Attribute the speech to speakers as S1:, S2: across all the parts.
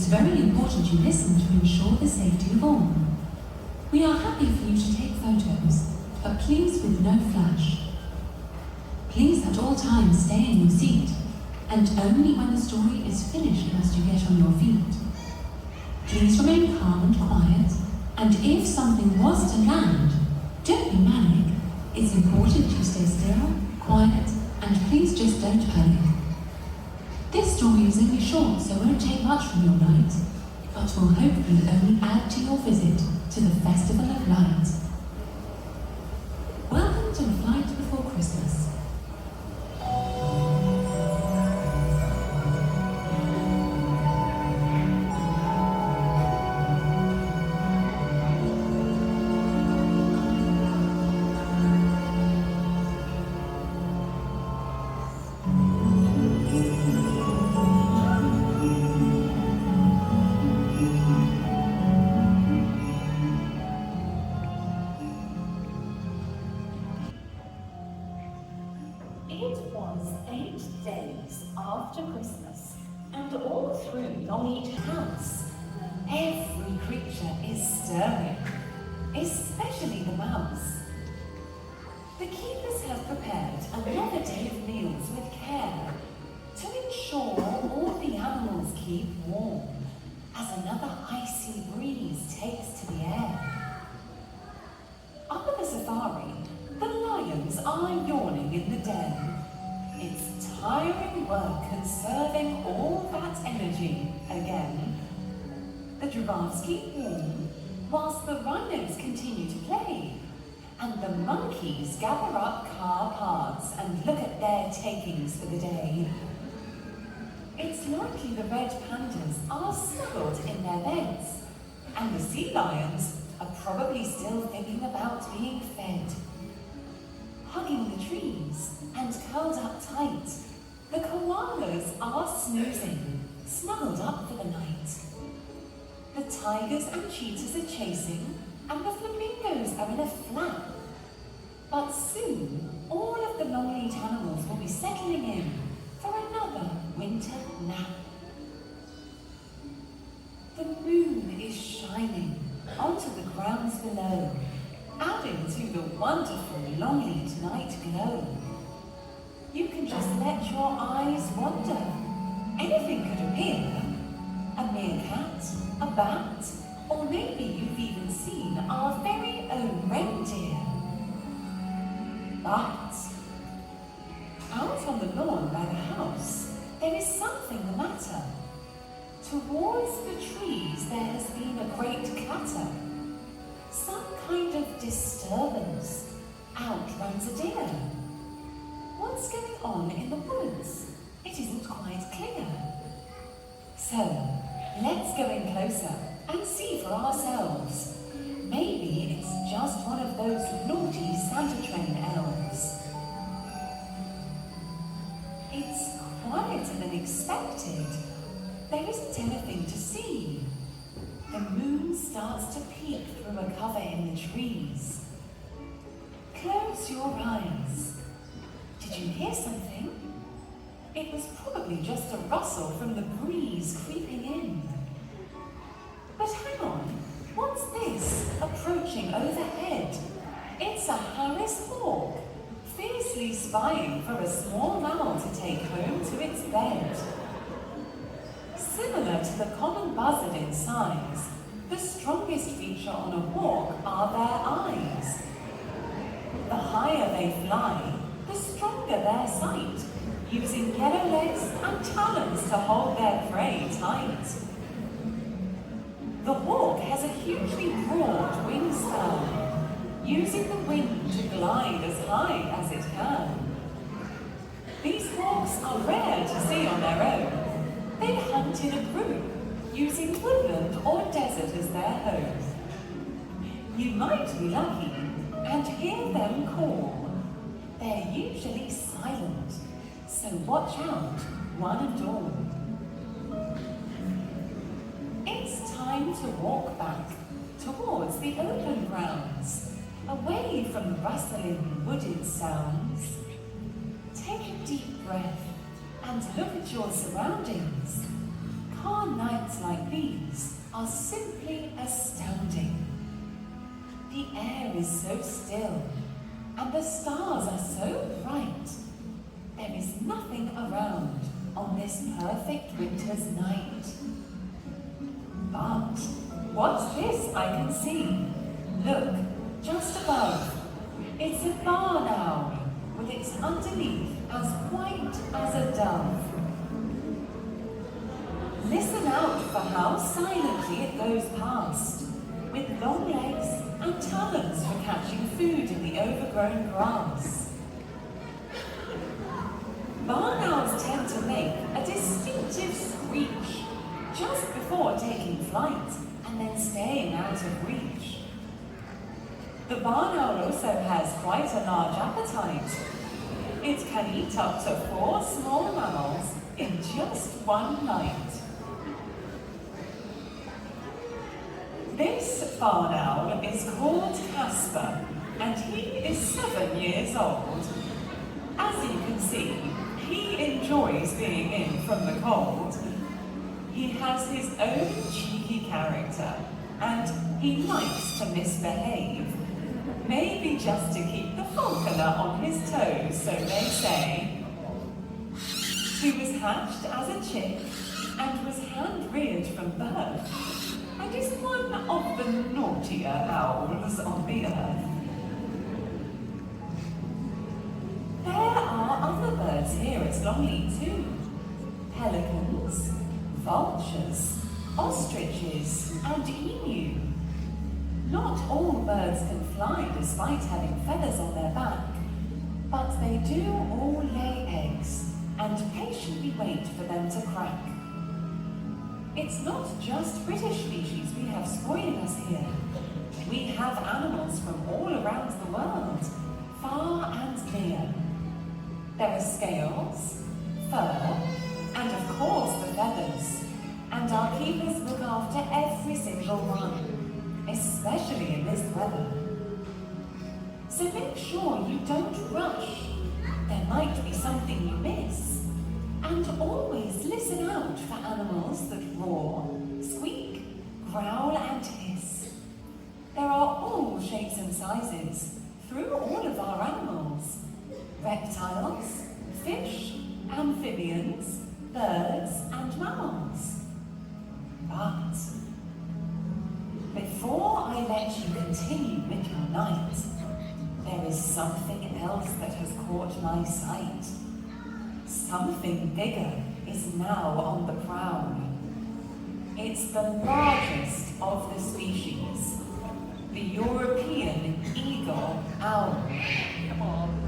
S1: very important you listen to ensure the safety of all. We are happy for you to take photos, but please with no flash. Please at all times stay in your seat, and only when the story is finished must you get on your feet. Please remain calm and quiet, and if something was to land, don't be manic. It's important you stay still, quiet, and please just don't panic. This story is only short, so won't take much from your night, but will hopefully only add to your visit to the Festival of Light. Welcome to the Flight Before Christmas.
S2: It was 8 days after Christmas, and all through Longleat House, every creature is stirring, especially the mouse. The keepers have prepared another day of meals with care to ensure all the animals keep warm as another icy breeze takes to the air. Up at the safari, the lions are yawning in the den. It's tiring work conserving all that energy again. The giraffes keep warm, whilst the rhinos continue to play, and the monkeys gather up car parts and look at their takings for the day. It's likely the red pandas are snuggled in their beds, and the sea lions are probably still thinking about being fed. Hugging the trees and curled up tight, the koalas are snoozing, snuggled up for the night. The tigers and cheetahs are chasing, and the flamingos are in a flap. But soon, all of the Longleat animals will be settling in for another winter nap. The moon is shining onto the grounds below, adding to the wonderful Longleat night glow. You can just let your eyes wander. Anything could appear. A meerkat, a bat, or maybe you've even seen our very own reindeer. But out on the lawn by the house, there is something the matter. Towards the trees there has been a great clatter. Some kind of disturbance. Out runs a deer. What's going on in the woods? It isn't quite clear. So, let's go in closer and see for ourselves. Maybe it's just one of those naughty Santa train elves. It's quieter than expected. There isn't anything to see. The moon starts to peek through a cover in the trees. Close your eyes. Did you hear something? It was probably just a rustle from the breeze creeping in. But hang on, what's this approaching overhead? It's a Harris hawk, fiercely spying for a small mammal to take home to its bed. Similar to the common buzzard in size, the strongest feature on a hawk are their eyes. The higher they fly, the stronger their sight, using yellow legs and talons to hold their prey tight. The hawk has a hugely broad wingspan, using the wind to glide as high as it can. These hawks are rare to see on their own. They hunt in a group, using woodland or desert as their home. You might be lucky and hear them call. They're usually silent, so watch out, one and all. It's time to walk back towards the open grounds, away from the rustling wooded sounds. Take a deep breath and look at your surroundings. upon nights like these are simply astounding. The air is so still, and the stars are so bright. There is nothing around on this perfect winter's night. But what's this I can see? Look, just above. It's a barn owl, with its underneath as white as a dove. Listen out for how silently it goes past, with long legs and talons for catching food in the overgrown grass. Barn owls tend to make a distinctive screech just before taking flight and then staying out of reach. The barn owl also has quite a large appetite. It can eat up to 4 small mammals in just one night. This barn owl is called Casper, and he is 7 years old. As you can see, he enjoys being in from the cold. He has his own cheeky character, and he likes to misbehave. Maybe just to keep the falconer on his toes, so they say. He was hatched as a chick and was hand-reared from birth, and is one of the naughtier owls on the earth. There are other birds here at Longleat too. Pelicans, vultures, ostriches, and emu. Not all birds can fly despite having feathers on their back, but they do all lay eggs and patiently wait for them to crack. It's not just British species we have spoiling us here. We have animals from all around the world, far and near. There are scales, fur, and of course the feathers, and our keepers look after every single one, especially in this weather. So make sure you don't rush. There might be something you miss. And always listen out for animals that roar, squeak, growl and hiss. There are all shapes and sizes through all of our animals. Reptiles, fish, amphibians, birds and mammals. But before I let you continue with your night, there is something else that has caught my sight. Something bigger is now on the prowl. It's the largest of the species, the European eagle owl. Come on.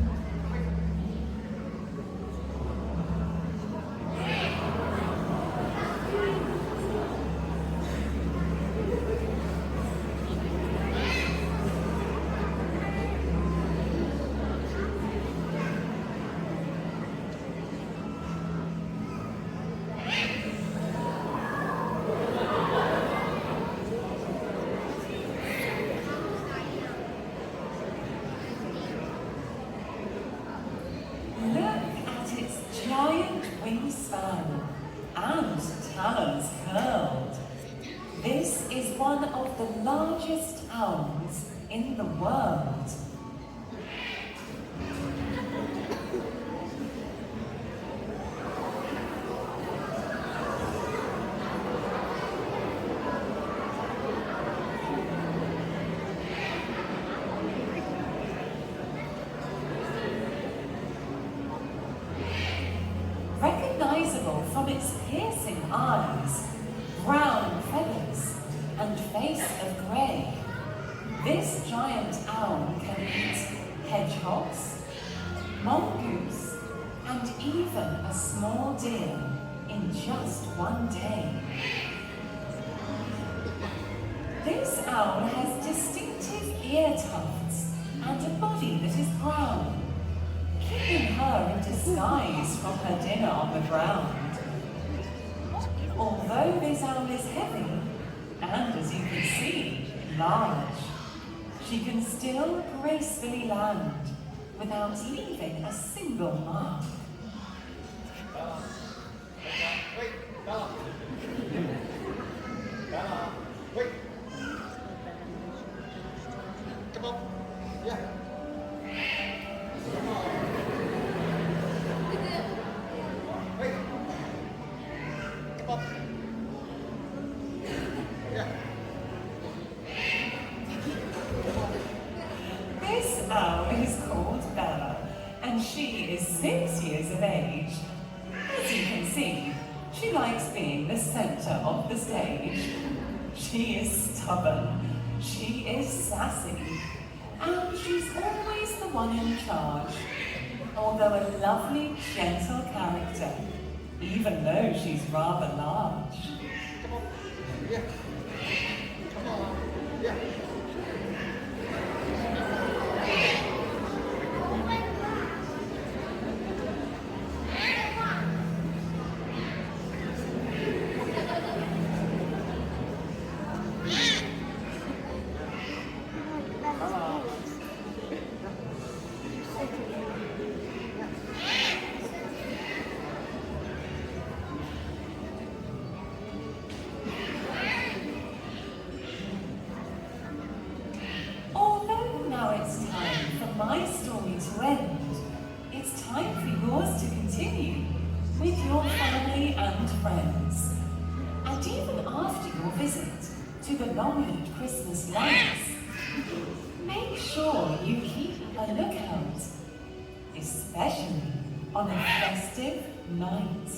S2: Giant wingspan and talons curled. This is one of the largest owls in the world. Recognizable from its piercing eyes, brown feathers, and face of grey, this giant owl can eat hedgehogs, mongoose, and even a small deer in just one day. This owl has distinctive ear tufts and a body that is brown, keeping her in disguise from her dinner on the ground. Although this owl is heavy, and as you can see, large, she can still gracefully land without leaving a single mark. is 6 years of age. As you can see, she likes being the center of the stage. She is stubborn, she is sassy, and she's always the one in charge. Although a lovely, gentle character, even though she's rather large.
S3: Come on. Yeah. Come on. Yeah.
S2: Although now it's time for my story to end, it's time for yours to continue with your family and friends. And even after your visit to the Longleat Christmas lights, make sure you keep a lookout, especially on a festive night.